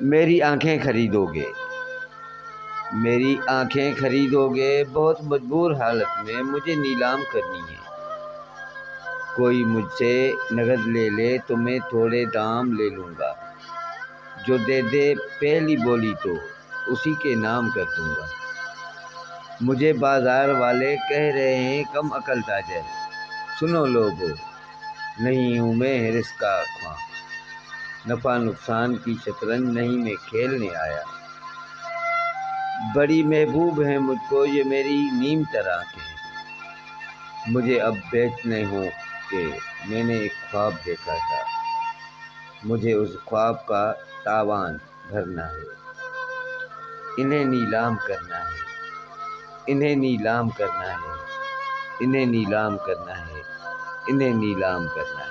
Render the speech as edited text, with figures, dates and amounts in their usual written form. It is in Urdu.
میری آنکھیں خریدوگے، میری آنکھیں خریدوگے، بہت مجبور حالت میں مجھے نیلام کرنی ہے۔ کوئی مجھ سے نقد لے لے تو میں تھوڑے دام لے لوں گا، جو دے دے پہلی بولی تو اسی کے نام کر دوں گا۔ مجھے بازار والے کہہ رہے ہیں کم عقل تاجر، سنو لوگو نہیں ہوں میں حرص کا خواں، نفع نقصان کی شطرنج نہیں میں کھیلنے آیا۔ بڑی محبوب ہیں مجھ کو یہ میری نیم تر آنکھیں، مجھے اب بیچنے ہوں کہ میں نے ایک خواب دیکھا تھا، مجھے اس خواب کا تاوان بھرنا ہے۔ انہیں نیلام کرنا ہے، انہیں نیلام کرنا ہے، انہیں نیلام کرنا ہے، انہیں نیلام کرنا ہے۔